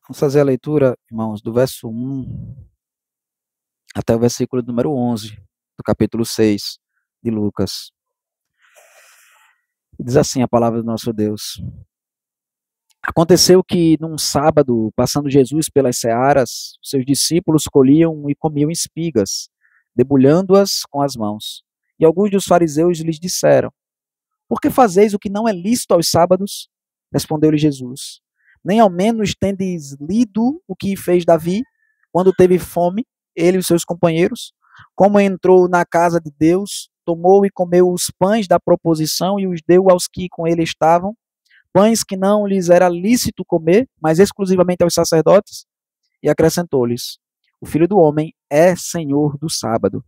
Vamos fazer a leitura, irmãos, do verso 1 até o versículo número 11, do capítulo 6 de Lucas. Diz assim a palavra do nosso Deus. Aconteceu que, num sábado, passando Jesus pelas searas, seus discípulos colhiam e comiam espigas, debulhando-as com as mãos. E alguns dos fariseus lhes disseram: Por que fazeis o que não é lícito aos sábados? Respondeu-lhe Jesus: Nem ao menos tendes lido o que fez Davi, quando teve fome, ele e os seus companheiros, como entrou na casa de Deus, tomou e comeu os pães da proposição e os deu aos que com ele estavam, pães que não lhes era lícito comer, mas exclusivamente aos sacerdotes, e acrescentou-lhes: O Filho do Homem é Senhor do sábado.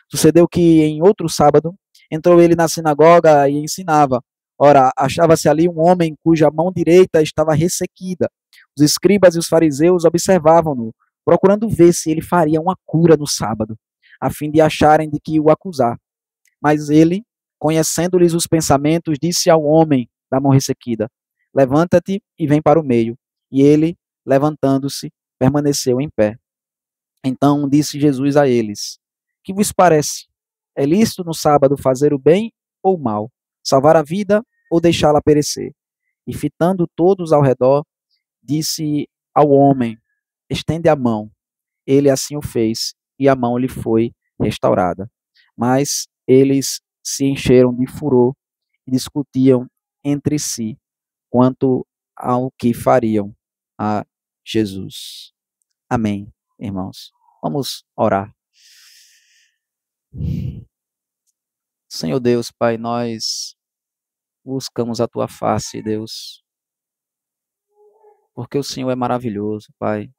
Sucedeu que, em outro sábado, entrou ele na sinagoga e ensinava. Ora, achava-se ali um homem cuja mão direita estava ressequida. Os escribas e os fariseus observavam-no, procurando ver se ele faria uma cura no sábado, a fim de acharem de que o acusar. Mas ele, conhecendo-lhes os pensamentos, disse ao homem da mão ressequida: Levanta-te e vem para o meio. E ele, levantando-se, permaneceu em pé. Então disse Jesus a eles: Que vos parece? É lícito no sábado fazer o bem ou o mal? Salvar a vida ou deixá-la perecer? E fitando todos ao redor, disse ao homem: Estende a mão. Ele assim o fez, e a mão lhe foi restaurada. Mas eles se encheram de furor e discutiam entre si quanto ao que fariam a Jesus. Amém, irmãos. Vamos orar. Senhor Deus, Pai, nós buscamos a Tua face, Deus, porque o Senhor é maravilhoso, Pai,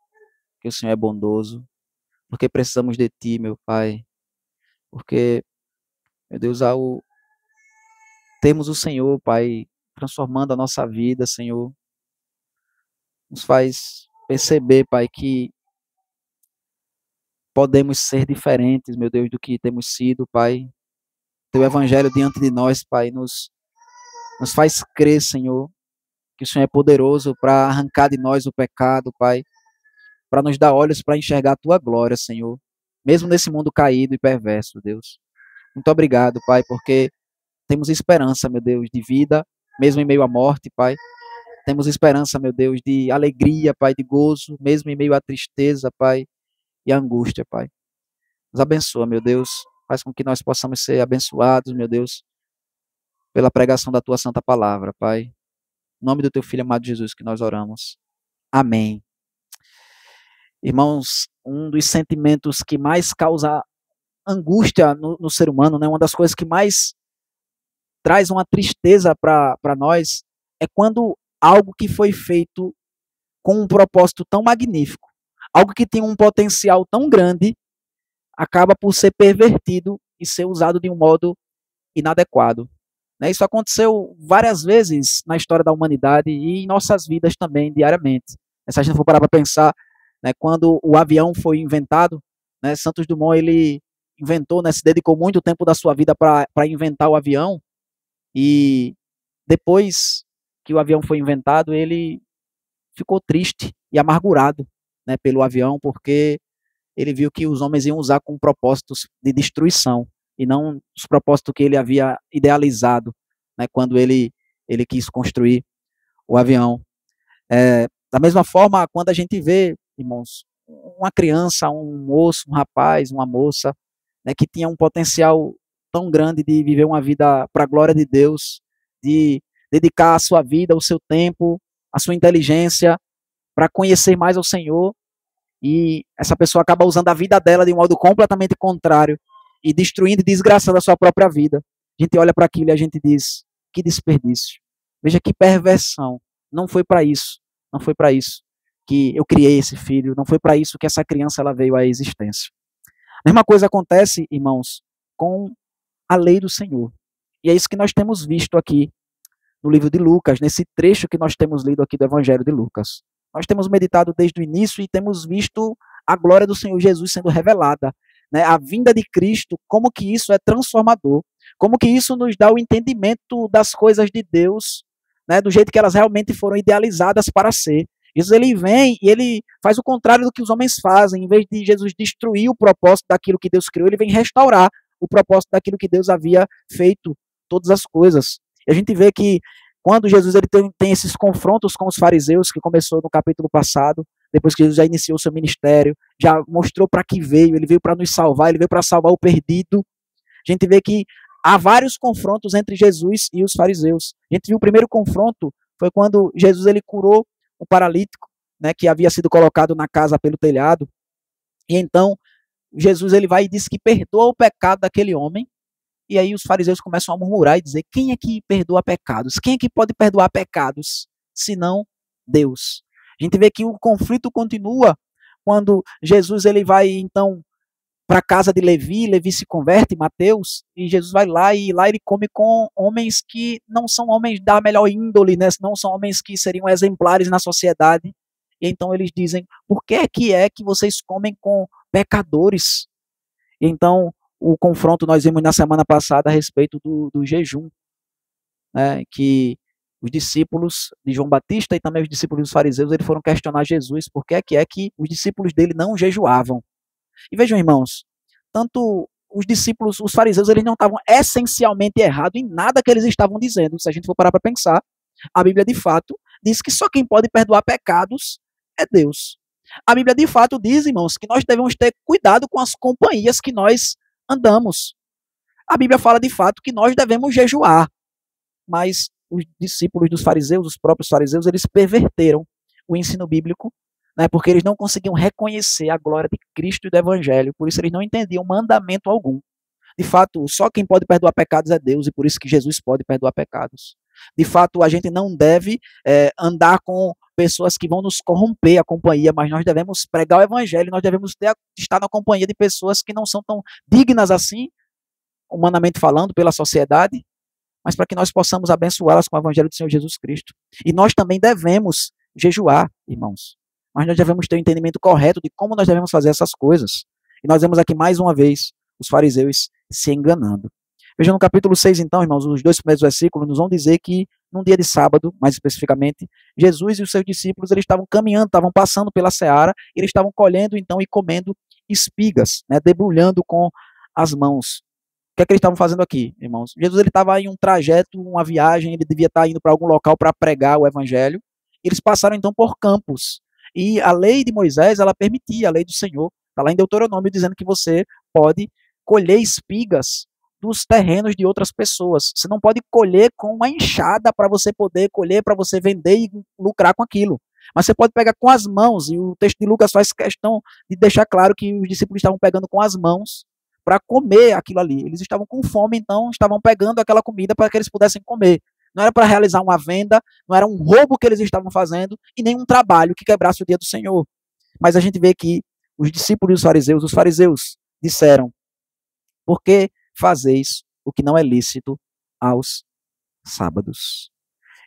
porque o Senhor é bondoso, porque precisamos de Ti, meu Pai, porque, meu Deus, temos o Senhor, Pai, transformando a nossa vida, Senhor, nos faz perceber, Pai, que podemos ser diferentes, meu Deus, do que temos sido, Pai. Teu Evangelho diante de nós, Pai, nos faz crer, Senhor, que o Senhor é poderoso para arrancar de nós o pecado, Pai, para nos dar olhos para enxergar a Tua glória, Senhor, mesmo nesse mundo caído e perverso, Deus. Muito obrigado, Pai, porque temos esperança, meu Deus, de vida, mesmo em meio à morte, Pai. Temos esperança, meu Deus, de alegria, Pai, de gozo, mesmo em meio à tristeza, Pai, e à angústia, Pai. Nos abençoa, meu Deus. Faz com que nós possamos ser abençoados, meu Deus, pela pregação da Tua santa palavra, Pai. Em nome do Teu Filho amado Jesus que nós oramos. Amém. Irmãos, um dos sentimentos que mais causa angústia no ser humano, né? Uma das coisas que mais traz uma tristeza para nós é quando algo que foi feito com um propósito tão magnífico, algo que tem um potencial tão grande, acaba por ser pervertido e ser usado de um modo inadequado. Né? Isso aconteceu várias vezes na história da humanidade e em nossas vidas também, diariamente. Se a gente for parar para pensar, né, quando o avião foi inventado, né, Santos Dumont ele inventou, né, se dedicou muito tempo da sua vida para inventar o avião, e depois que o avião foi inventado, ele ficou triste e amargurado, né, pelo avião, porque ele viu que os homens iam usar com propósitos de destruição e não os propósitos que ele havia idealizado, né, quando ele quis construir o avião. Da mesma forma, quando a gente vê, irmãos, uma criança, um moço, um rapaz, uma moça, né, que tinha um potencial tão grande de viver uma vida para a glória de Deus, de dedicar a sua vida, o seu tempo, a sua inteligência para conhecer mais ao Senhor, e essa pessoa acaba usando a vida dela de um modo completamente contrário e destruindo e desgraçando a sua própria vida. A gente olha para aquilo e a gente diz: que desperdício. Veja que perversão. Não foi para isso. Não foi para isso que eu criei esse filho. Não foi para isso que essa criança ela veio à existência. A mesma coisa acontece, irmãos, com a lei do Senhor. E é isso que nós temos visto aqui no livro de Lucas, nesse trecho que nós temos lido aqui do Evangelho de Lucas. Nós temos meditado desde o início e temos visto a glória do Senhor Jesus sendo revelada, né? A vinda de Cristo, como que isso é transformador, como que isso nos dá o entendimento das coisas de Deus, né? Do jeito que elas realmente foram idealizadas para ser. Jesus ele vem e ele faz o contrário do que os homens fazem. Em vez de Jesus destruir o propósito daquilo que Deus criou, ele vem restaurar o propósito daquilo que Deus havia feito, todas as coisas. E a gente vê que quando Jesus ele tem esses confrontos com os fariseus, que começou no capítulo passado, depois que Jesus já iniciou o seu ministério, já mostrou para que veio, ele veio para nos salvar, ele veio para salvar o perdido. A gente vê que há vários confrontos entre Jesus e os fariseus. A gente viu o primeiro confronto, foi quando Jesus ele curou o paralítico, né, que havia sido colocado na casa pelo telhado. E então Jesus ele vai e diz que perdoa o pecado daquele homem. E aí os fariseus começam a murmurar e dizer: quem é que perdoa pecados? Quem é que pode perdoar pecados, senão Deus? A gente vê que o conflito continua quando Jesus ele vai então para a casa de Levi, Levi se converte, Mateus, e Jesus vai lá e lá ele come com homens que não são homens da melhor índole, né? Não são homens que seriam exemplares na sociedade. E então eles dizem: por que é que vocês comem com pecadores? E então o confronto nós vimos na semana passada a respeito do jejum, né? Que os discípulos de João Batista e também os discípulos dos fariseus eles foram questionar Jesus por que é que os discípulos dele não jejuavam. E vejam, irmãos, tanto os discípulos, os fariseus, eles não estavam essencialmente errados em nada que eles estavam dizendo. Se a gente for parar para pensar, a Bíblia de fato diz que só quem pode perdoar pecados é Deus. A Bíblia de fato diz, irmãos, que nós devemos ter cuidado com as companhias que nós andamos. A Bíblia fala de fato que nós devemos jejuar, mas os discípulos dos fariseus, os próprios fariseus, eles perverteram o ensino bíblico, né, porque eles não conseguiam reconhecer a glória de Cristo e do Evangelho, por isso eles não entendiam mandamento algum. De fato, só quem pode perdoar pecados é Deus, e por isso que Jesus pode perdoar pecados. De fato, a gente não deve andar com pessoas que vão nos corromper a companhia, mas nós devemos pregar o Evangelho, nós devemos estar na companhia de pessoas que não são tão dignas assim, humanamente falando, pela sociedade, mas para que nós possamos abençoá-las com o Evangelho do Senhor Jesus Cristo. E nós também devemos jejuar, irmãos. Mas nós devemos ter o entendimento correto de como nós devemos fazer essas coisas. E nós vemos aqui mais uma vez os fariseus se enganando. Veja no capítulo 6, então, irmãos, os 2 primeiros versículos nos vão dizer que num dia de sábado, mais especificamente, Jesus e os seus discípulos, eles estavam caminhando, estavam passando pela seara, eles estavam colhendo então e comendo espigas, né, debulhando com as mãos. O que é que eles estavam fazendo aqui, irmãos? Jesus ele estava em um trajeto, uma viagem, ele devia estar indo para algum local para pregar o evangelho. Eles passaram então por campos. E a lei de Moisés, ela permitia, a lei do Senhor, está lá em Deuteronômio dizendo que você pode colher espigas dos terrenos de outras pessoas. Você não pode colher com uma enxada para você poder colher, para você vender e lucrar com aquilo. Mas você pode pegar com as mãos, e o texto de Lucas faz questão de deixar claro que os discípulos estavam pegando com as mãos para comer aquilo ali. Eles estavam com fome, então estavam pegando aquela comida para que eles pudessem comer. Não era para realizar uma venda, não era um roubo que eles estavam fazendo e nem um trabalho que quebrasse o dia do Senhor. Mas a gente vê que os discípulos dos fariseus, os fariseus disseram: por que fazeis o que não é lícito aos sábados?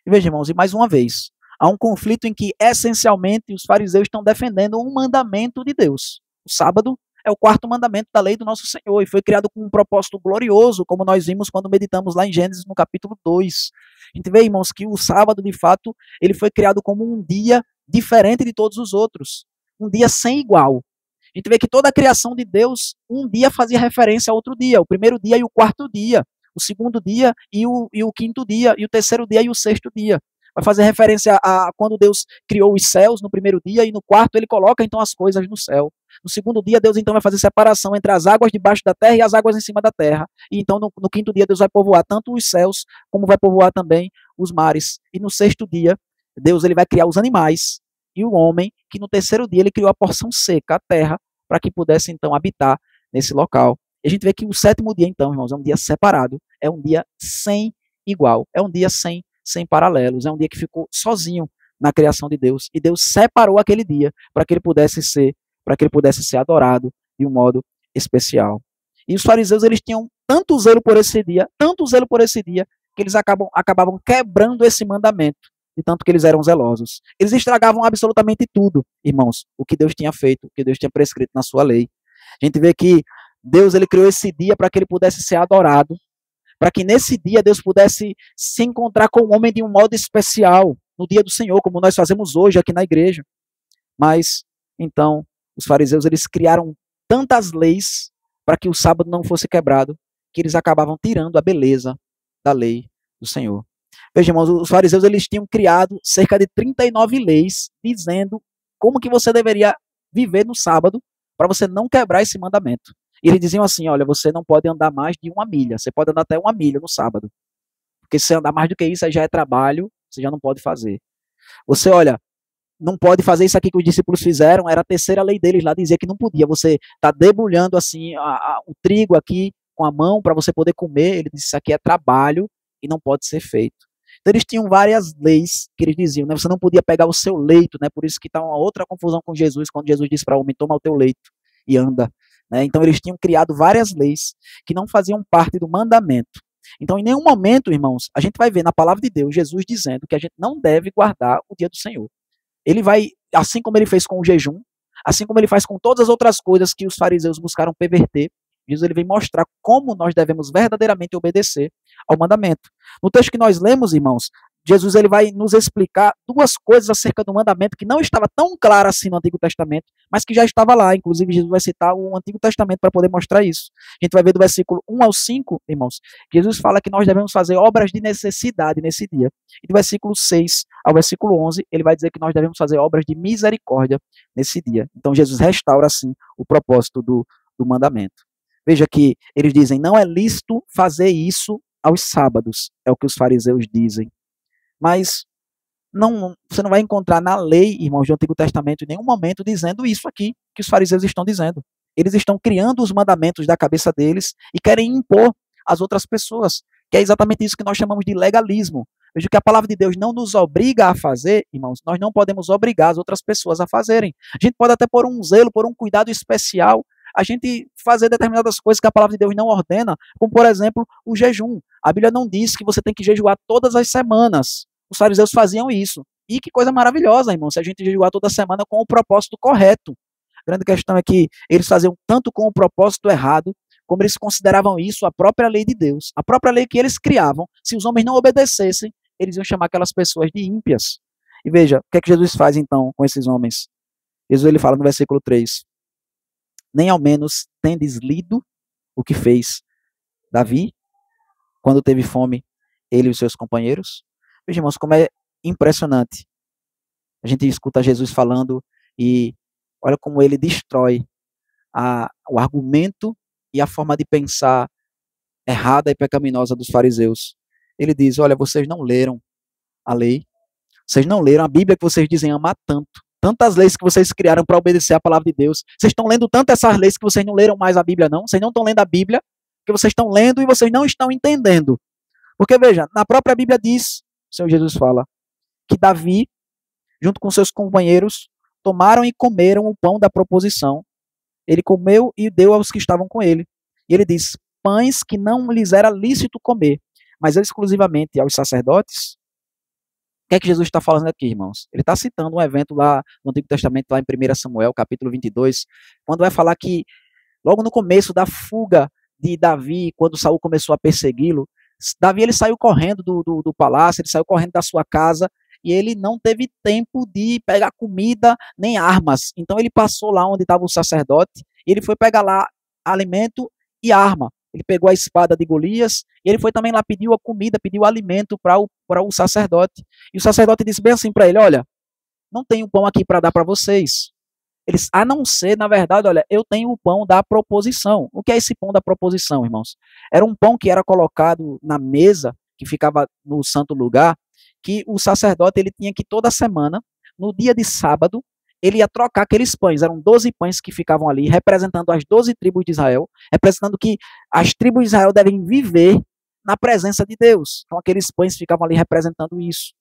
E veja, irmãos, e mais uma vez, há um conflito em que essencialmente os fariseus estão defendendo um mandamento de Deus. O sábado é o 4º mandamento da lei do nosso Senhor e foi criado com um propósito glorioso, como nós vimos quando meditamos lá em Gênesis no capítulo 2. A gente vê, irmãos, que o sábado, de fato, ele foi criado como um dia diferente de todos os outros, um dia sem igual. A gente vê que toda a criação de Deus, um dia fazia referência a outro dia, o primeiro dia e o 4º dia, o 2º dia e o 5º dia, e o 3º dia e o 6º dia. Vai fazer referência a quando Deus criou os céus no primeiro dia, e no 4º ele coloca então as coisas no céu. No 2º dia, Deus então vai fazer separação entre as águas debaixo da terra e as águas em cima da terra. E então no 5º dia, Deus vai povoar tanto os céus, como vai povoar também os mares. E no 6º dia, Deus ele vai criar os animais e o homem, que no 3º dia ele criou a porção seca, a terra, para que pudesse então habitar nesse local. E a gente vê que o 7º dia, então, irmãos, é um dia separado, é um dia sem igual, é um dia sem paralelos, é um dia que ficou sozinho na criação de Deus, e Deus separou aquele dia para que ele pudesse ser adorado de um modo especial. E os fariseus eles tinham tanto zelo por esse dia, que eles acabavam quebrando esse mandamento, de tanto que eles eram zelosos. Eles estragavam absolutamente tudo, irmãos, o que Deus tinha feito, o que Deus tinha prescrito na sua lei. A gente vê que Deus ele criou esse dia para que ele pudesse ser adorado, para que nesse dia Deus pudesse se encontrar com o homem de um modo especial. no dia do Senhor, como nós fazemos hoje aqui na igreja. Mas, então, os fariseus, eles criaram tantas leis para que o sábado não fosse quebrado, que eles acabavam tirando a beleza da lei do Senhor. Veja, irmãos, os fariseus, eles tinham criado cerca de 39 leis, dizendo como que você deveria viver no sábado, para você não quebrar esse mandamento. E eles diziam assim, olha, você não pode andar mais de 1 milha, você pode andar até 1 milha no sábado. Porque se você andar mais do que isso, aí já é trabalho, você já não pode fazer. Você, olha, não pode fazer isso aqui que os discípulos fizeram, era a terceira lei deles lá, dizia que não podia. Você está debulhando assim o trigo aqui com a mão para você poder comer. Ele disse, isso aqui é trabalho e não pode ser feito. Então eles tinham várias leis que eles diziam, né? Você não podia pegar o seu leito, né? Por isso que está uma outra confusão com Jesus, quando Jesus disse para o homem, toma o teu leito e anda. Né? Então eles tinham criado várias leis que não faziam parte do mandamento. Então, em nenhum momento, irmãos, a gente vai ver na palavra de Deus, Jesus dizendo que a gente não deve guardar o dia do Senhor. Ele vai, assim como ele fez com o jejum, assim como ele faz com todas as outras coisas que os fariseus buscaram perverter, Jesus ele vem mostrar como nós devemos verdadeiramente obedecer ao mandamento. No texto que nós lemos, irmãos, Jesus ele vai nos explicar duas coisas acerca do mandamento que não estava tão clara assim no Antigo Testamento, mas que já estava lá. Inclusive, Jesus vai citar o Antigo Testamento para poder mostrar isso. A gente vai ver do versículo 1 ao 5, irmãos, que Jesus fala que nós devemos fazer obras de necessidade nesse dia. E do versículo 6 ao versículo 11, ele vai dizer que nós devemos fazer obras de misericórdia nesse dia. Então, Jesus restaura, assim, o propósito do mandamento. Veja que eles dizem, não é lícito fazer isso aos sábados, é o que os fariseus dizem. Mas não, você não vai encontrar na lei, irmãos, do Antigo Testamento, em nenhum momento dizendo isso aqui que os fariseus estão dizendo. Eles estão criando os mandamentos da cabeça deles e querem impor às outras pessoas, que é exatamente isso que nós chamamos de legalismo. Veja que a palavra de Deus não nos obriga a fazer, irmãos, nós não podemos obrigar as outras pessoas a fazerem. A gente pode até pôr um zelo, pôr um cuidado especial, a gente fazer determinadas coisas que a palavra de Deus não ordena, como, por exemplo, o jejum. A Bíblia não diz que você tem que jejuar todas as semanas. Os fariseus faziam isso. E que coisa maravilhosa, irmão, se a gente jejuar toda semana com o propósito correto. A grande questão é que eles faziam tanto com o propósito errado, como eles consideravam isso a própria lei de Deus. A própria lei que eles criavam, se os homens não obedecessem, eles iam chamar aquelas pessoas de ímpias. E veja, o que é que Jesus faz então com esses homens? Jesus ele fala no versículo 3, nem ao menos tendes lido o que fez Davi, quando teve fome, ele e os seus companheiros. Veja, irmãos, como é impressionante. A gente escuta Jesus falando e olha como ele destrói o argumento e a forma de pensar errada e pecaminosa dos fariseus. Ele diz, olha, vocês não leram a lei, vocês não leram a Bíblia que vocês dizem amar tanto, tantas leis que vocês criaram para obedecer à palavra de Deus. Vocês estão lendo tanto essas leis que vocês não leram mais a Bíblia, não? Vocês não estão lendo a Bíblia, que vocês estão lendo e vocês não estão entendendo. Porque, veja, na própria Bíblia diz, o Senhor Jesus fala, que Davi, junto com seus companheiros, tomaram e comeram o pão da proposição. Ele comeu e deu aos que estavam com ele. E ele diz, pães que não lhes era lícito comer, mas exclusivamente aos sacerdotes. O que é que Jesus está falando aqui, irmãos? Ele está citando um evento lá no Antigo Testamento, lá em 1 Samuel, capítulo 22, quando vai falar que, logo no começo da fuga de Davi, quando Saul começou a persegui-lo, Davi ele saiu correndo do palácio, ele saiu correndo da sua casa, e ele não teve tempo de pegar comida nem armas. Então ele passou lá onde estava o sacerdote, e ele foi pegar lá alimento e arma. Ele pegou a espada de Golias, e ele foi também lá, pediu a comida, pediu o alimento para o sacerdote. E o sacerdote disse bem assim para ele, olha, não tenho pão aqui para dar para vocês. Eles, a não ser, na verdade, olha, eu tenho o pão da proposição. O que é esse pão da proposição, irmãos? Era um pão que era colocado na mesa, que ficava no santo lugar, que o sacerdote ele tinha que toda semana, no dia de sábado, ele ia trocar aqueles pães. Eram 12 pães que ficavam ali, representando as 12 tribos de Israel, representando que as tribos de Israel devem viver na presença de Deus. Então, aqueles pães ficavam ali representando isso.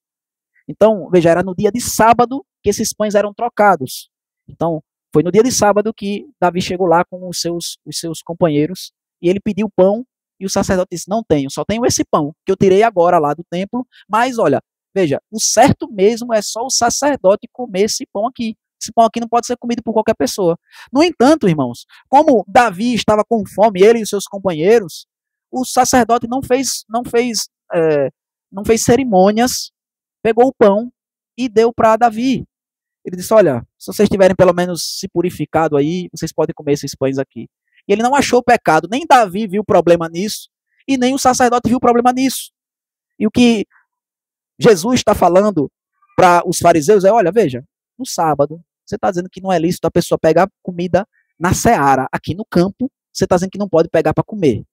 Então, veja, era no dia de sábado que esses pães eram trocados. Então, foi no dia de sábado que Davi chegou lá com os seus companheiros, e ele pediu pão, e o sacerdote disse, não tenho, só tenho esse pão, que eu tirei agora lá do templo, mas olha, veja, o certo mesmo é só o sacerdote comer esse pão aqui. Esse pão aqui não pode ser comido por qualquer pessoa. No entanto, irmãos, como Davi estava com fome, ele e os seus companheiros, o sacerdote não fez cerimônias, pegou o pão e deu para Davi. Ele disse, olha, se vocês tiverem pelo menos se purificado aí, vocês podem comer esses pães aqui. E ele não achou pecado, nem Davi viu problema nisso, e nem o sacerdote viu problema nisso. E o que Jesus está falando para os fariseus é, olha, veja, no sábado, você está dizendo que não é lícito a pessoa pegar comida na seara, aqui no campo, você está dizendo que não pode pegar para comer.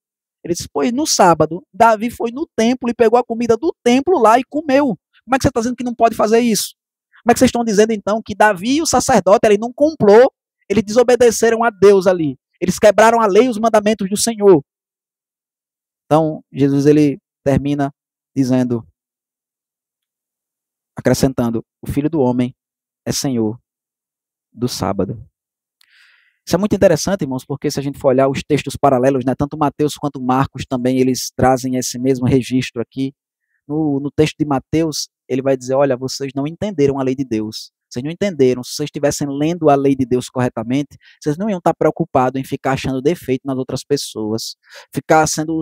Ele disse, pois no sábado, Davi foi no templo e pegou a comida do templo lá e comeu. Como é que você está dizendo que não pode fazer isso? Como é que vocês estão dizendo, então, que Davi e o sacerdote, ele não comprou, eles desobedeceram a Deus ali. Eles quebraram a lei e os mandamentos do Senhor. Então, Jesus, ele termina dizendo, acrescentando, o Filho do Homem é Senhor do sábado. Isso é muito interessante, irmãos, porque se a gente for olhar os textos paralelos, né, tanto Mateus quanto Marcos também, eles trazem esse mesmo registro aqui. No texto de Mateus, ele vai dizer, olha, vocês não entenderam a lei de Deus. Vocês não entenderam. Se vocês estivessem lendo a lei de Deus corretamente, vocês não iam estar preocupados em ficar achando defeito nas outras pessoas, ficar sendo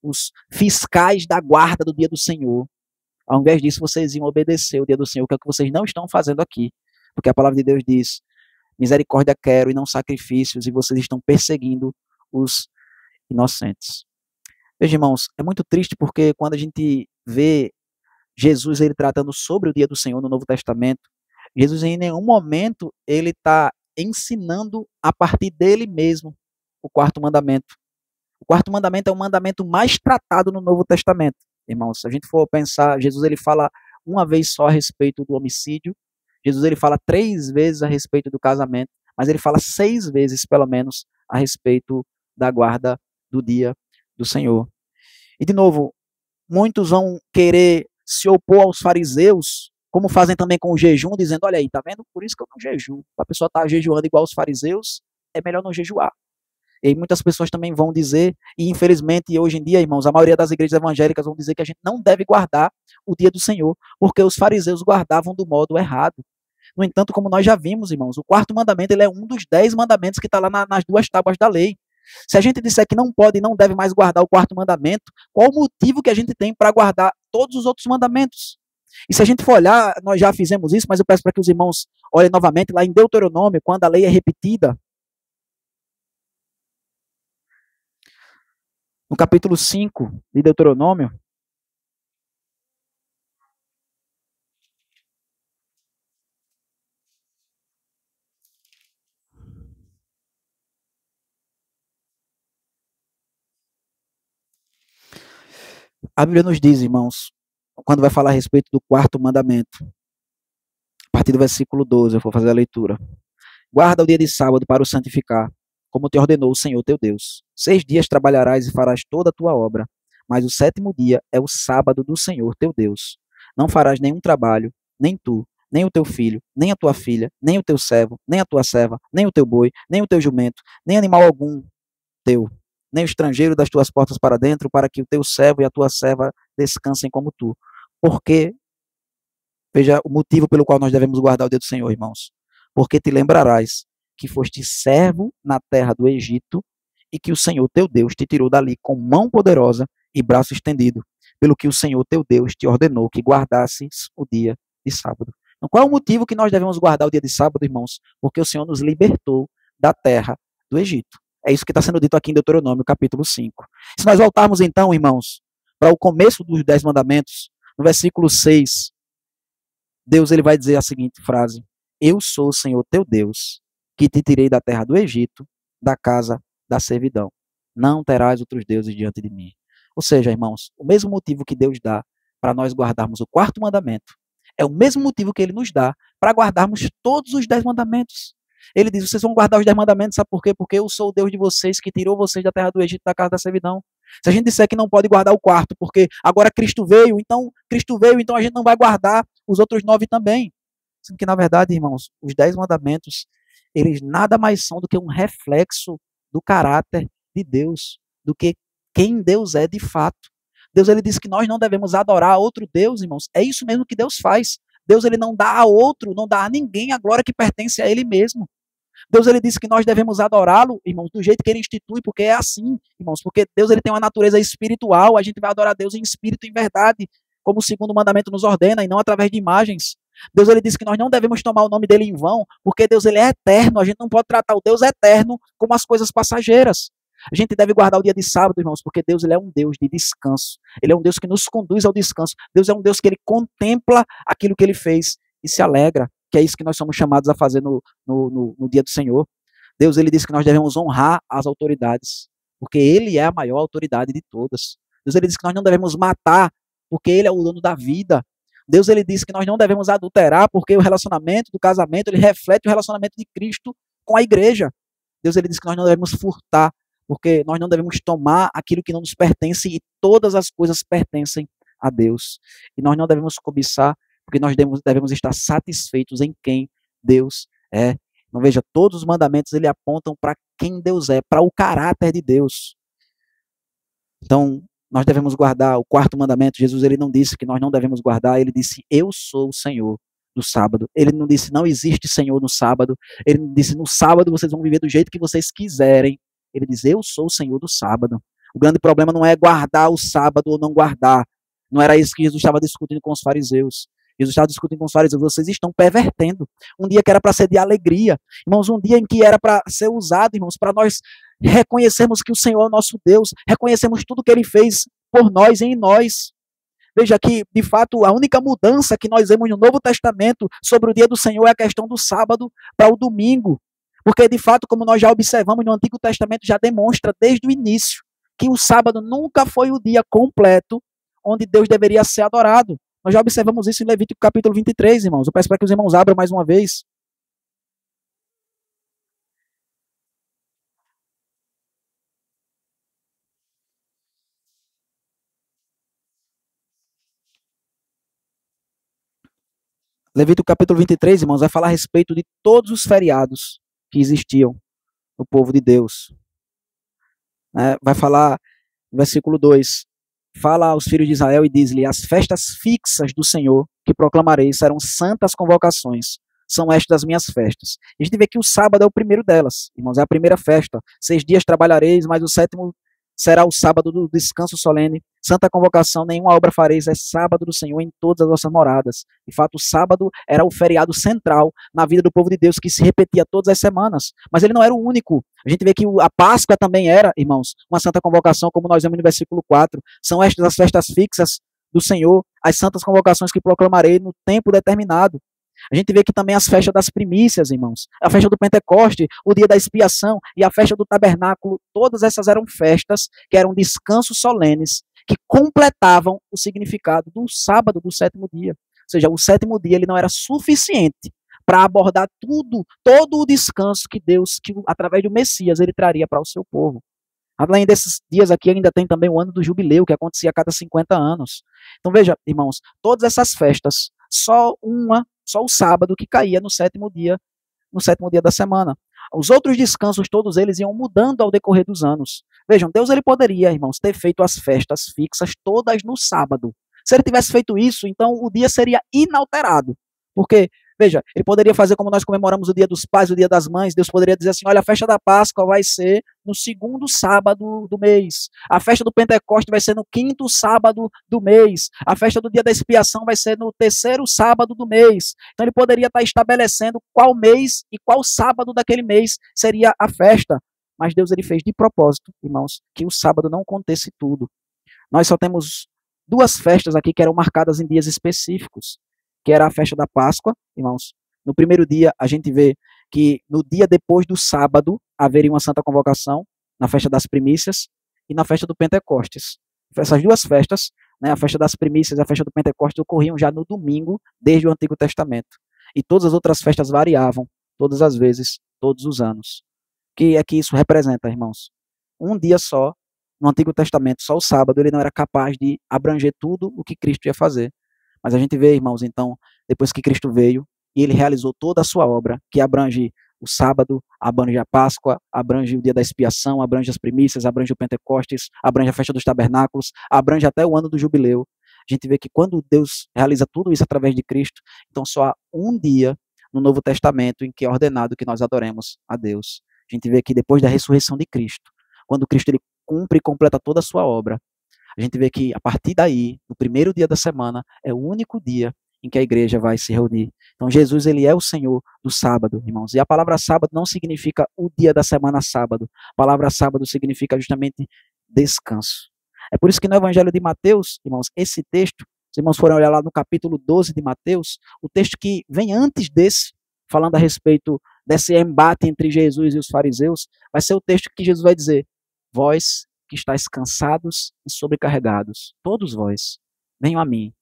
os fiscais da guarda do dia do Senhor. Ao invés disso, vocês iam obedecer o dia do Senhor, que é o que vocês não estão fazendo aqui. Porque a palavra de Deus diz, misericórdia quero e não sacrifícios, e vocês estão perseguindo os inocentes. Veja, irmãos, é muito triste porque quando a gente vê Jesus ele tratando sobre o dia do Senhor no Novo Testamento, Jesus em nenhum momento ele está ensinando a partir dele mesmo o quarto mandamento. O quarto mandamento é o mandamento mais tratado no Novo Testamento. Irmãos, se a gente for pensar, Jesus ele fala uma vez só a respeito do homicídio, Jesus ele fala 3 vezes a respeito do casamento, mas ele fala 6 vezes, pelo menos, a respeito da guarda do dia do Senhor. E, de novo, muitos vão querer se opor aos fariseus, como fazem também com o jejum, dizendo, olha aí, tá vendo? Por isso que eu não jejuo. A pessoa está jejuando igual os fariseus, é melhor não jejuar. E muitas pessoas também vão dizer, e infelizmente hoje em dia, irmãos, a maioria das igrejas evangélicas vão dizer que a gente não deve guardar o dia do Senhor, porque os fariseus guardavam do modo errado. No entanto, como nós já vimos, irmãos, o quarto mandamento ele é um dos 10 mandamentos que está lá nas 2 tábuas da lei. Se a gente disser que não pode e não deve mais guardar o quarto mandamento, qual o motivo que a gente tem para guardar todos os outros mandamentos? E se a gente for olhar, nós já fizemos isso, mas eu peço para que os irmãos olhem novamente lá em Deuteronômio, quando a lei é repetida. No capítulo 5 de Deuteronômio, a Bíblia nos diz, irmãos, quando vai falar a respeito do quarto mandamento, a partir do versículo 12, eu vou fazer a leitura. Guarda o dia de sábado para o santificar, como te ordenou o Senhor teu Deus. 6 dias trabalharás e farás toda a tua obra, mas o 7º dia é o sábado do Senhor teu Deus. Não farás nenhum trabalho, nem tu, nem o teu filho, nem a tua filha, nem o teu servo, nem a tua serva, nem o teu boi, nem o teu jumento, nem animal algum teu, nem o estrangeiro das tuas portas para dentro, para que o teu servo e a tua serva descansem como tu. Porque, veja o motivo pelo qual nós devemos guardar o dia do Senhor, irmãos. Porque te lembrarás que foste servo na terra do Egito e que o Senhor teu Deus te tirou dali com mão poderosa e braço estendido, pelo que o Senhor teu Deus te ordenou que guardasses o dia de sábado. Então, qual é o motivo que nós devemos guardar o dia de sábado, irmãos? Porque o Senhor nos libertou da terra do Egito. É isso que está sendo dito aqui em Deuteronômio, capítulo 5. Se nós voltarmos então, irmãos, para o começo dos 10 mandamentos, no versículo 6, Deus ele vai dizer a seguinte frase: eu sou o Senhor teu Deus, que te tirei da terra do Egito, da casa da servidão. Não terás outros deuses diante de mim. Ou seja, irmãos, o mesmo motivo que Deus dá para nós guardarmos o quarto mandamento, é o mesmo motivo que ele nos dá para guardarmos todos os 10 mandamentos. Ele diz, vocês vão guardar os 10 mandamentos, sabe por quê? Porque eu sou o Deus de vocês, que tirou vocês da terra do Egito, da casa da servidão. Se a gente disser que não pode guardar o quarto, porque agora Cristo veio, então a gente não vai guardar os outros 9 também. Sendo que, na verdade, irmãos, os 10 mandamentos, eles nada mais são do que um reflexo do caráter de Deus, do que quem Deus é de fato. Deus ele diz que nós não devemos adorar outro Deus, irmãos. É isso mesmo que Deus faz. Deus ele não dá a outro, não dá a ninguém a glória que pertence a ele mesmo. Deus ele disse que nós devemos adorá-lo, irmãos, do jeito que ele institui, porque é assim, irmãos, porque Deus ele tem uma natureza espiritual, a gente vai adorar Deus em espírito e em verdade, como o segundo mandamento nos ordena, e não através de imagens. Deus ele disse que nós não devemos tomar o nome dele em vão, porque Deus ele é eterno, a gente não pode tratar o Deus eterno como as coisas passageiras. A gente deve guardar o dia de sábado, irmãos, porque Deus ele é um Deus de descanso. Ele é um Deus que nos conduz ao descanso. Deus é um Deus que ele contempla aquilo que ele fez e se alegra, que é isso que nós somos chamados a fazer no dia do Senhor. Deus ele disse que nós devemos honrar as autoridades, porque ele é a maior autoridade de todas. Deus ele disse que nós não devemos matar, porque ele é o dono da vida. Deus ele disse que nós não devemos adulterar, porque o relacionamento do casamento ele reflete o relacionamento de Cristo com a igreja. Deus ele disse que nós não devemos furtar, porque nós não devemos tomar aquilo que não nos pertence e todas as coisas pertencem a Deus. E nós não devemos cobiçar, porque nós devemos estar satisfeitos em quem Deus é. Então veja, todos os mandamentos ele apontam para quem Deus é, para o caráter de Deus. Então, nós devemos guardar o quarto mandamento. Jesus ele não disse que nós não devemos guardar, ele disse, eu sou o Senhor do sábado. Ele não disse, não existe Senhor no sábado. Ele não disse, no sábado vocês vão viver do jeito que vocês quiserem. Ele diz, eu sou o Senhor do sábado. O grande problema não é guardar o sábado ou não guardar. Não era isso que Jesus estava discutindo com os fariseus. Jesus estava discutindo com os fariseus, vocês estão pervertendo. Um dia que era para ser de alegria. Irmãos, um dia em que era para ser usado, irmãos, para nós reconhecermos que o Senhor é o nosso Deus, reconhecemos tudo que Ele fez por nós e em nós. Veja que, de fato, a única mudança que nós vemos no Novo Testamento sobre o dia do Senhor é a questão do sábado para o domingo. Porque, de fato, como nós já observamos no Antigo Testamento, já demonstra desde o início que o sábado nunca foi o dia completo onde Deus deveria ser adorado. Nós já observamos isso em Levítico capítulo 23, irmãos. Eu peço para que os irmãos abram mais uma vez. Levítico capítulo 23, irmãos, vai falar a respeito de todos os feriados que existiam no povo de Deus. Vai falar, no versículo 2, fala aos filhos de Israel e diz-lhe, as festas fixas do Senhor que proclamarei serão santas convocações, são estas as minhas festas. A gente vê que o sábado é o primeiro delas, irmãos, é a primeira festa. 6 dias trabalhareis, mas o sétimo será o sábado do descanso solene. Santa convocação, nenhuma obra fareis, é sábado do Senhor em todas as vossas moradas. De fato, o sábado era o feriado central na vida do povo de Deus, que se repetia todas as semanas. Mas ele não era o único. A gente vê que a Páscoa também era, irmãos, uma santa convocação, como nós vemos no versículo 4. São estas as festas fixas do Senhor, as santas convocações que proclamarei no tempo determinado. A gente vê que também as festas das primícias, irmãos, a festa do Pentecoste, o dia da expiação e a festa do tabernáculo, todas essas eram festas que eram descansos solenes, que completavam o significado do sábado do sétimo dia. Ou seja, o sétimo dia ele não era suficiente para abordar todo o descanso que Deus, que através do Messias, ele traria para o seu povo. Além desses dias aqui, ainda tem também o ano do jubileu, que acontecia a cada 50 anos. Então veja, irmãos, todas essas festas, só o sábado que caía no sétimo dia da semana. Os outros descansos, todos eles iam mudando ao decorrer dos anos. Vejam, Deus ele poderia, irmãos, ter feito as festas fixas todas no sábado. Se ele tivesse feito isso, então o dia seria inalterado. Porque, veja, ele poderia fazer como nós comemoramos o dia dos pais, o dia das mães. Deus poderia dizer assim, olha, a festa da Páscoa vai ser no segundo sábado do mês. A festa do Pentecoste vai ser no quinto sábado do mês. A festa do dia da expiação vai ser no terceiro sábado do mês. Então ele poderia estar estabelecendo qual mês e qual sábado daquele mês seria a festa. Mas Deus ele fez de propósito, irmãos, que o sábado não contesse tudo. Nós só temos 2 festas aqui que eram marcadas em dias específicos, que era a festa da Páscoa, irmãos. No primeiro dia, a gente vê que no dia depois do sábado, haveria uma santa convocação, na festa das primícias e na festa do Pentecostes. Essas 2 festas, a festa das primícias e a festa do Pentecostes, ocorriam já no domingo, desde o Antigo Testamento. E todas as outras festas variavam, todas as vezes, todos os anos. O que é que isso representa, irmãos? Um dia só, no Antigo Testamento, só o sábado, ele não era capaz de abranger tudo o que Cristo ia fazer. Mas a gente vê, irmãos, então, depois que Cristo veio, e ele realizou toda a sua obra, que abrange o sábado, abrange a Páscoa, abrange o dia da expiação, abrange as primícias, abrange o Pentecostes, abrange a festa dos tabernáculos, abrange até o ano do jubileu. A gente vê que quando Deus realiza tudo isso através de Cristo, então só há um dia no Novo Testamento em que é ordenado que nós adoremos a Deus. A gente vê que depois da ressurreição de Cristo, quando Cristo ele cumpre e completa toda a sua obra, a gente vê que a partir daí, no primeiro dia da semana, é o único dia em que a igreja vai se reunir. Então, Jesus, ele é o Senhor do sábado, irmãos. E a palavra sábado não significa o dia da semana sábado. A palavra sábado significa justamente descanso. É por isso que no Evangelho de Mateus, irmãos, esse texto, se irmãos forem olhar lá no capítulo 12 de Mateus, o texto que vem antes desse, falando a respeito desse embate entre Jesus e os fariseus, vai ser o texto que Jesus vai dizer: vós que estáis cansados e sobrecarregados, todos vós, venham a mim,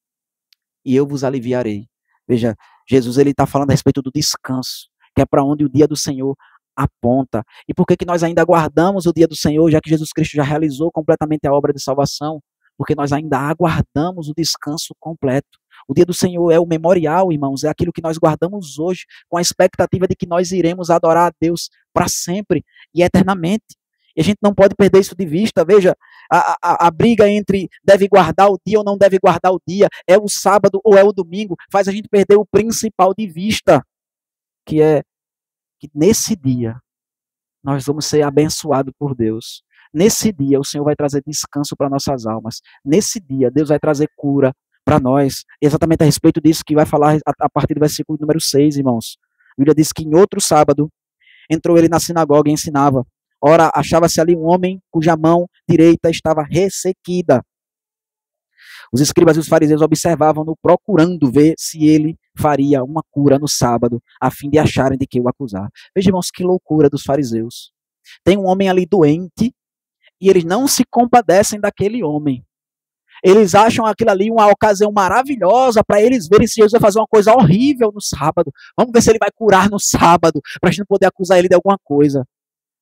e eu vos aliviarei. Veja, Jesus ele está falando a respeito do descanso, que é para onde o dia do Senhor aponta. E por que nós ainda aguardamos o dia do Senhor, já que Jesus Cristo já realizou completamente a obra de salvação? Porque nós ainda aguardamos o descanso completo. O dia do Senhor é o memorial, irmãos, é aquilo que nós guardamos hoje, com a expectativa de que nós iremos adorar a Deus para sempre e eternamente. E a gente não pode perder isso de vista. Veja, a briga entre deve guardar o dia ou não deve guardar o dia, é o sábado ou é o domingo, faz a gente perder o principal de vista, que é que nesse dia nós vamos ser abençoados por Deus. Nesse dia o Senhor vai trazer descanso para nossas almas. Nesse dia Deus vai trazer cura para nós. Exatamente a respeito disso que vai falar a partir do versículo número 6, irmãos. A Bíblia diz que em outro sábado entrou ele na sinagoga e ensinava. Ora, achava-se ali um homem cuja mão direita estava ressequida. Os escribas e os fariseus observavam-no, procurando ver se ele faria uma cura no sábado, a fim de acharem de que o acusar. Veja, irmãos, que loucura dos fariseus. Tem um homem ali doente, e eles não se compadecem daquele homem. Eles acham aquilo ali uma ocasião maravilhosa para eles verem se Jesus vai fazer uma coisa horrível no sábado. Vamos ver se ele vai curar no sábado, para a gente poder acusar ele de alguma coisa.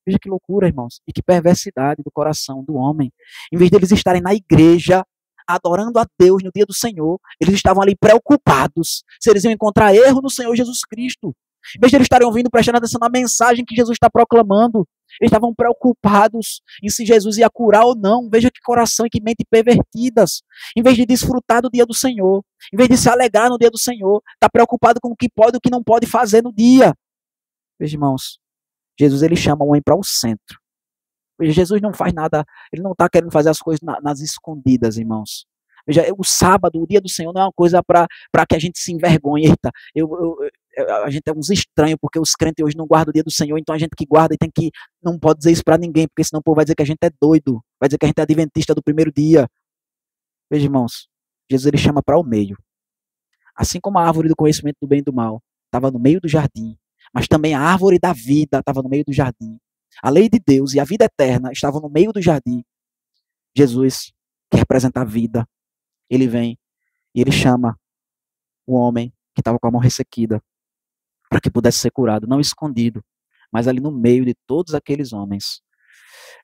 Veja que loucura, irmãos, e que perversidade do coração do homem. Em vez de eles estarem na igreja, adorando a Deus no dia do Senhor, eles estavam ali preocupados se eles iam encontrar erro no Senhor Jesus Cristo. Em vez de eles estarem ouvindo, prestando atenção na mensagem que Jesus está proclamando, eles estavam preocupados em se Jesus ia curar ou não. Veja que coração e que mente pervertidas. Em vez de desfrutar do dia do Senhor, em vez de se alegrar no dia do Senhor, está preocupado com o que pode e o que não pode fazer no dia. Veja, irmãos, Jesus ele chama o homem para o centro. Veja, Jesus não faz nada, ele não está querendo fazer as coisas nas escondidas, irmãos. Veja, o sábado, o dia do Senhor, não é uma coisa para que a gente se envergonhe. Eita, a gente é uns estranhos, porque os crentes hoje não guardam o dia do Senhor, então a gente que guarda e tem que, não pode dizer isso para ninguém, porque senão o povo vai dizer que a gente é doido, vai dizer que a gente é adventista do primeiro dia. Veja, irmãos, Jesus ele chama para o meio. Assim como a árvore do conhecimento do bem e do mal estava no meio do jardim, mas também a árvore da vida estava no meio do jardim. A lei de Deus e a vida eterna estavam no meio do jardim. Jesus, que representa a vida, ele vem e ele chama o homem que estava com a mão ressequida para que pudesse ser curado, não escondido, mas ali no meio de todos aqueles homens.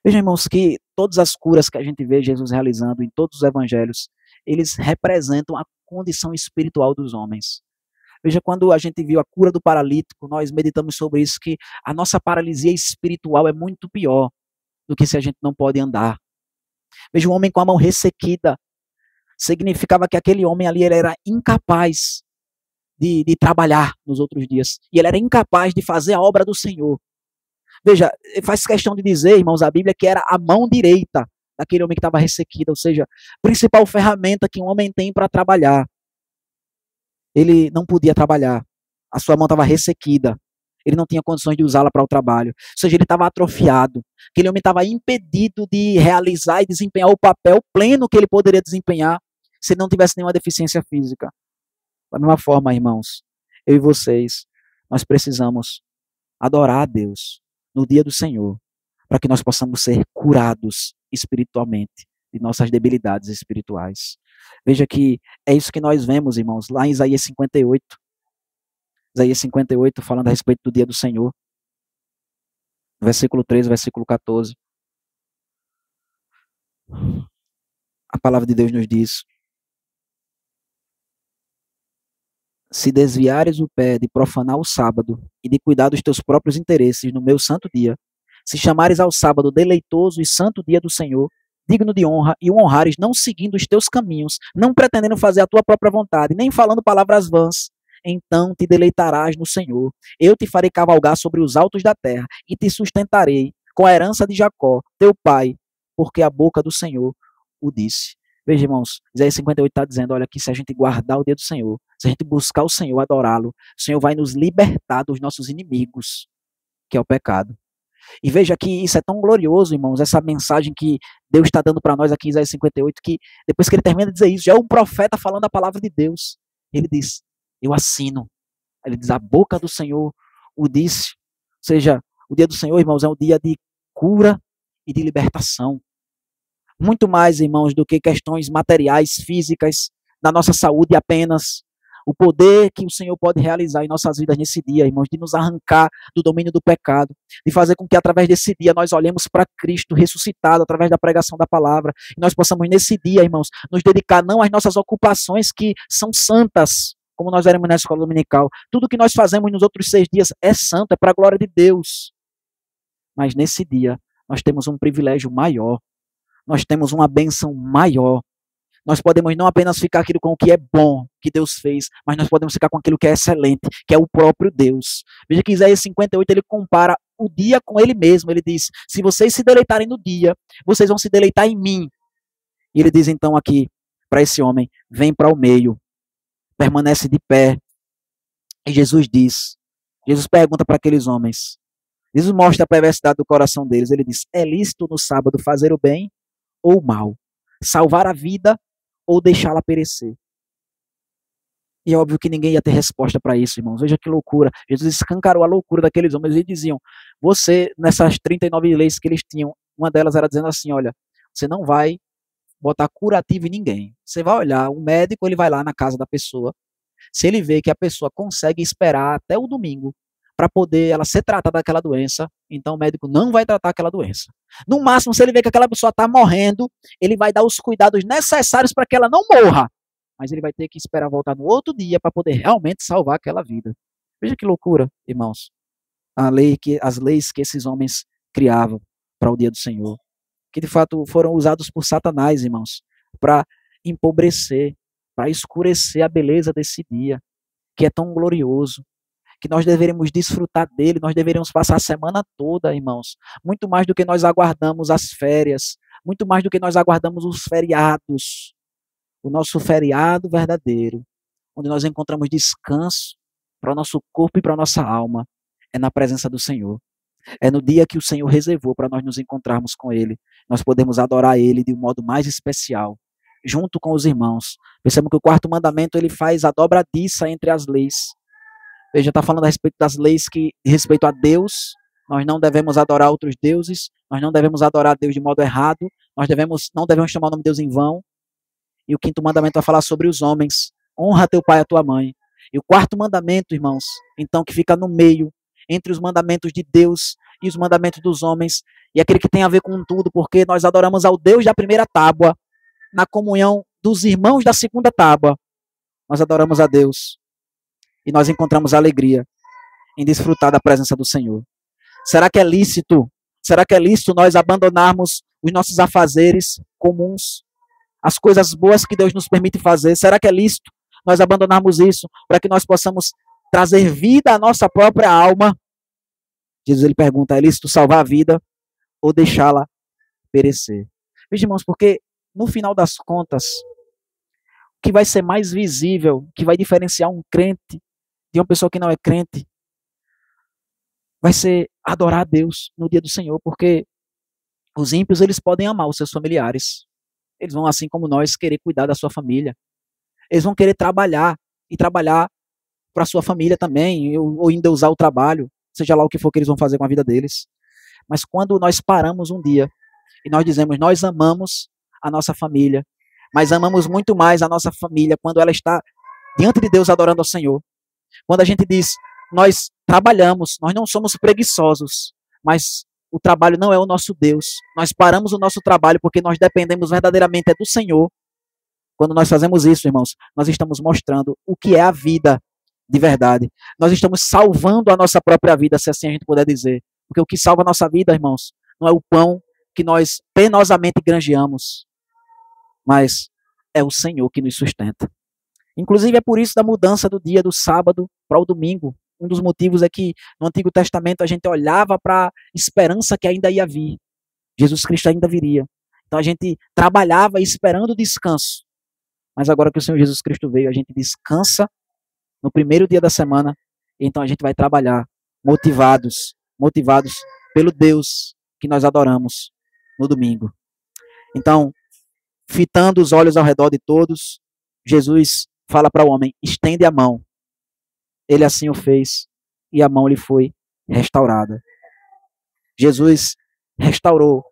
Vejam, irmãos, que todas as curas que a gente vê Jesus realizando em todos os evangelhos, eles representam a condição espiritual dos homens. Veja, quando a gente viu a cura do paralítico, nós meditamos sobre isso, que a nossa paralisia espiritual é muito pior do que se a gente não pode andar. Veja, um homem com a mão ressequida significava que aquele homem ali ele era incapaz de trabalhar nos outros dias. E ele era incapaz de fazer a obra do Senhor. Veja, faz questão de dizer, irmãos, a Bíblia que era a mão direita daquele homem que estava ressequida, ou seja, a principal ferramenta que um homem tem para trabalhar. Ele não podia trabalhar. A sua mão estava ressequida. Ele não tinha condições de usá-la para o trabalho. Ou seja, ele estava atrofiado. Aquele homem estava impedido de realizar e desempenhar o papel pleno que ele poderia desempenhar se ele não tivesse nenhuma deficiência física. Da mesma forma, irmãos, eu e vocês, nós precisamos adorar a Deus no dia do Senhor, para que nós possamos ser curados espiritualmente de nossas debilidades espirituais. Veja que é isso que nós vemos, irmãos, lá em Isaías 58. Isaías 58, falando a respeito do dia do Senhor. Versículo 13, versículo 14. A palavra de Deus nos diz: se desviares o pé de profanar o sábado e de cuidar dos teus próprios interesses no meu santo dia, se chamares ao sábado deleitoso e santo dia do Senhor, digno de honra, e o honrares não seguindo os teus caminhos, não pretendendo fazer a tua própria vontade, nem falando palavras vãs, então te deleitarás no Senhor. Eu te farei cavalgar sobre os altos da terra e te sustentarei com a herança de Jacó, teu pai, porque a boca do Senhor o disse. Veja, irmãos, Isaías 58 está dizendo, olha, que se a gente guardar o dia do Senhor, se a gente buscar o Senhor, adorá-lo, o Senhor vai nos libertar dos nossos inimigos, que é o pecado. E veja que isso é tão glorioso, irmãos, essa mensagem que Deus está dando para nós aqui em Isaías 58, que depois que ele termina de dizer isso, já é um profeta falando a palavra de Deus. Ele diz, eu assino. Ele diz, a boca do Senhor o disse. Ou seja, o dia do Senhor, irmãos, é um dia de cura e de libertação. Muito mais, irmãos, do que questões materiais, físicas, da nossa saúde apenas. O poder que o Senhor pode realizar em nossas vidas nesse dia, irmãos, de nos arrancar do domínio do pecado, de fazer com que através desse dia nós olhemos para Cristo ressuscitado através da pregação da palavra, e nós possamos nesse dia, irmãos, nos dedicar não às nossas ocupações que são santas, como nós veremos na escola dominical. Tudo que nós fazemos nos outros 6 dias é santo, é para a glória de Deus. Mas nesse dia nós temos um privilégio maior, nós temos uma bênção maior. Nós podemos não apenas ficar aquilo com o que é bom que Deus fez, mas nós podemos ficar com aquilo que é excelente, que é o próprio Deus. Veja que Isaías 58, ele compara o dia com ele mesmo. Ele diz, se vocês se deleitarem no dia, vocês vão se deleitar em mim. E ele diz então aqui, para esse homem, vem para o meio, permanece de pé. E Jesus pergunta para aqueles homens, Jesus mostra a perversidade do coração deles. Ele diz, é lícito no sábado fazer o bem ou o mal? Salvar a vida ou deixá-la perecer? E é óbvio que ninguém ia ter resposta para isso, irmãos. Veja que loucura. Jesus escancarou a loucura daqueles homens. Eles diziam, você, nessas 39 leis que eles tinham, uma delas era dizendo assim, olha, você não vai botar curativo em ninguém. Você vai olhar, o médico, ele vai lá na casa da pessoa, se ele vê que a pessoa consegue esperar até o domingo para poder ela ser tratada daquela doença, então o médico não vai tratar aquela doença. No máximo, se ele vê que aquela pessoa está morrendo, ele vai dar os cuidados necessários para que ela não morra, mas ele vai ter que esperar voltar no outro dia para poder realmente salvar aquela vida. Veja que loucura, irmãos, as leis que esses homens criavam para o dia do Senhor, que de fato foram usados por Satanás, irmãos, para empobrecer, para escurecer a beleza desse dia, que é tão glorioso, que nós deveríamos desfrutar dele, nós deveríamos passar a semana toda, irmãos, muito mais do que nós aguardamos as férias, muito mais do que nós aguardamos os feriados, o nosso feriado verdadeiro, onde nós encontramos descanso para o nosso corpo e para a nossa alma, é na presença do Senhor. É no dia que o Senhor reservou para nós nos encontrarmos com Ele, nós podemos adorar Ele de um modo mais especial, junto com os irmãos. Percebam que o 4º mandamento, ele faz a dobradiça entre as leis. Veja, está falando a respeito das leis que, respeito a Deus, nós não devemos adorar outros deuses, nós não devemos adorar Deus de modo errado, não devemos chamar o nome de Deus em vão. E o 5º mandamento vai falar sobre os homens, honra teu pai e a tua mãe. E o 4º mandamento, irmãos, então, que fica no meio, entre os mandamentos de Deus e os mandamentos dos homens, e aquele que tem a ver com tudo, porque nós adoramos ao Deus da primeira tábua, na comunhão dos irmãos da segunda tábua, nós adoramos a Deus, e nós encontramos alegria em desfrutar da presença do Senhor. Será que é lícito nós abandonarmos os nossos afazeres comuns, as coisas boas que Deus nos permite fazer? Será que é lícito nós abandonarmos isso para que nós possamos trazer vida à nossa própria alma? Jesus, ele pergunta, é lícito salvar a vida ou deixá-la perecer? Veja, irmãos, porque no final das contas, o que vai ser mais visível, que vai diferenciar um crente de uma pessoa que não é crente, vai ser adorar a Deus no dia do Senhor, porque os ímpios, eles podem amar os seus familiares, eles vão, assim como nós, querer cuidar da sua família, eles vão querer trabalhar, e trabalhar para a sua família também, ou ainda usar o trabalho, seja lá o que for que eles vão fazer com a vida deles. Mas quando nós paramos um dia, e nós dizemos, nós amamos a nossa família, mas amamos muito mais a nossa família quando ela está diante de Deus adorando ao Senhor. Quando a gente diz, nós trabalhamos, nós não somos preguiçosos, mas o trabalho não é o nosso Deus. Nós paramos o nosso trabalho porque nós dependemos verdadeiramente do Senhor. Quando nós fazemos isso, irmãos, nós estamos mostrando o que é a vida de verdade. Nós estamos salvando a nossa própria vida, se assim a gente puder dizer. Porque o que salva a nossa vida, irmãos, não é o pão que nós penosamente granjeamos, mas é o Senhor que nos sustenta. Inclusive é por isso da mudança do dia do sábado para o domingo. Um dos motivos é que no Antigo Testamento a gente olhava para a esperança que ainda ia vir. Jesus Cristo ainda viria. Então a gente trabalhava esperando o descanso. Mas agora que o Senhor Jesus Cristo veio, a gente descansa no primeiro dia da semana, e então a gente vai trabalhar motivados pelo Deus que nós adoramos no domingo. Então, fitando os olhos ao redor de todos, Jesus fala para o homem: estende a mão. Ele assim o fez, e a mão lhe foi restaurada. Jesus restaurou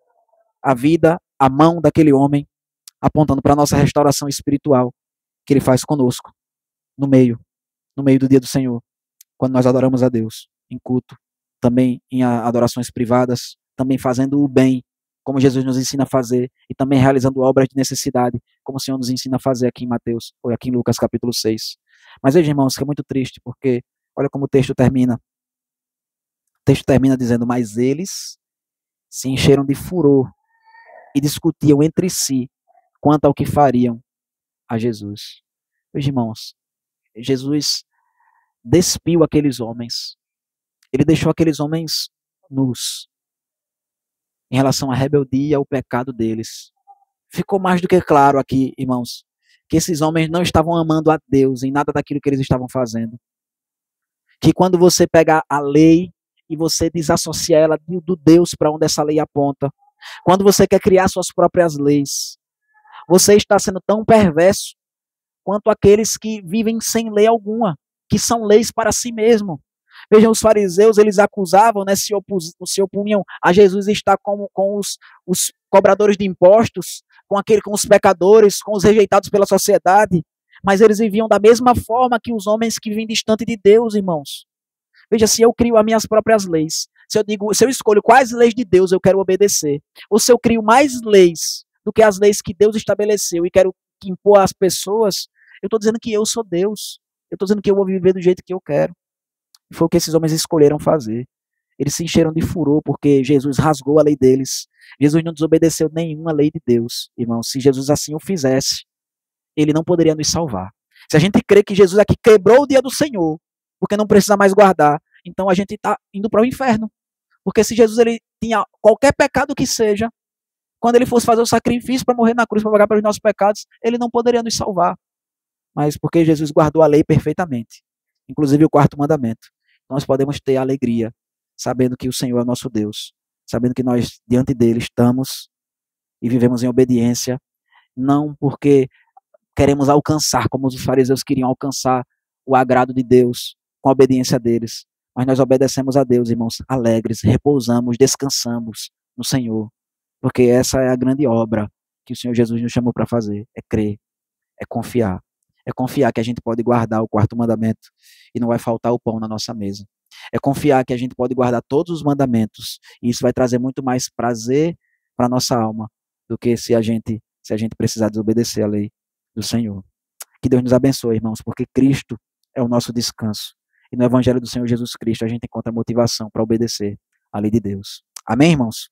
a vida, a mão daquele homem, apontando para a nossa restauração espiritual, que ele faz conosco, no meio do dia do Senhor, quando nós adoramos a Deus, em culto, também em adorações privadas, também fazendo o bem, como Jesus nos ensina a fazer, e também realizando obras de necessidade, como o Senhor nos ensina a fazer aqui em Mateus, ou aqui em Lucas capítulo 6. Mas veja, irmãos, que é muito triste, porque olha como o texto termina. O texto termina dizendo: mas eles se encheram de furor e discutiam entre si quanto ao que fariam a Jesus. Veja, irmãos, Jesus despiu aqueles homens. Ele deixou aqueles homens nus em relação à rebeldia, ao pecado deles. Ficou mais do que claro aqui, irmãos, que esses homens não estavam amando a Deus em nada daquilo que eles estavam fazendo. Que quando você pega a lei e você desassocia ela do Deus para onde essa lei aponta, quando você quer criar suas próprias leis, você está sendo tão perverso quanto aqueles que vivem sem lei alguma, que são leis para si mesmo. Vejam, os fariseus, eles acusavam, né, se opunham a Jesus estar com os cobradores de impostos, com os pecadores, com os rejeitados pela sociedade, mas eles viviam da mesma forma que os homens que vivem distante de Deus, irmãos. Veja, se eu crio as minhas próprias leis, se eu escolho quais leis de Deus eu quero obedecer, ou se eu crio mais leis do que as leis que Deus estabeleceu e quero impor às pessoas, eu estou dizendo que eu sou Deus. Eu estou dizendo que eu vou viver do jeito que eu quero. E foi o que esses homens escolheram fazer. Eles se encheram de furor porque Jesus rasgou a lei deles. Jesus não desobedeceu nenhuma lei de Deus, irmão. Se Jesus assim o fizesse, ele não poderia nos salvar. Se a gente crê que Jesus aqui quebrou o dia do Senhor, porque não precisa mais guardar, então a gente está indo para o inferno. Porque se Jesus ele tinha qualquer pecado que seja, quando ele fosse fazer o sacrifício para morrer na cruz, para pagar pelos nossos pecados, ele não poderia nos salvar. Mas porque Jesus guardou a lei perfeitamente, inclusive o quarto mandamento, nós podemos ter alegria, sabendo que o Senhor é nosso Deus, sabendo que nós diante dele estamos e vivemos em obediência, não porque queremos alcançar, como os fariseus queriam alcançar o agrado de Deus com a obediência deles, mas nós obedecemos a Deus, irmãos, alegres, repousamos, descansamos no Senhor, porque essa é a grande obra que o Senhor Jesus nos chamou para fazer, é crer, é confiar. É confiar que a gente pode guardar o quarto mandamento e não vai faltar o pão na nossa mesa. É confiar que a gente pode guardar todos os mandamentos e isso vai trazer muito mais prazer para a nossa alma do que se a gente precisar desobedecer a lei do Senhor. Que Deus nos abençoe, irmãos, porque Cristo é o nosso descanso. E no Evangelho do Senhor Jesus Cristo a gente encontra motivação para obedecer a lei de Deus. Amém, irmãos?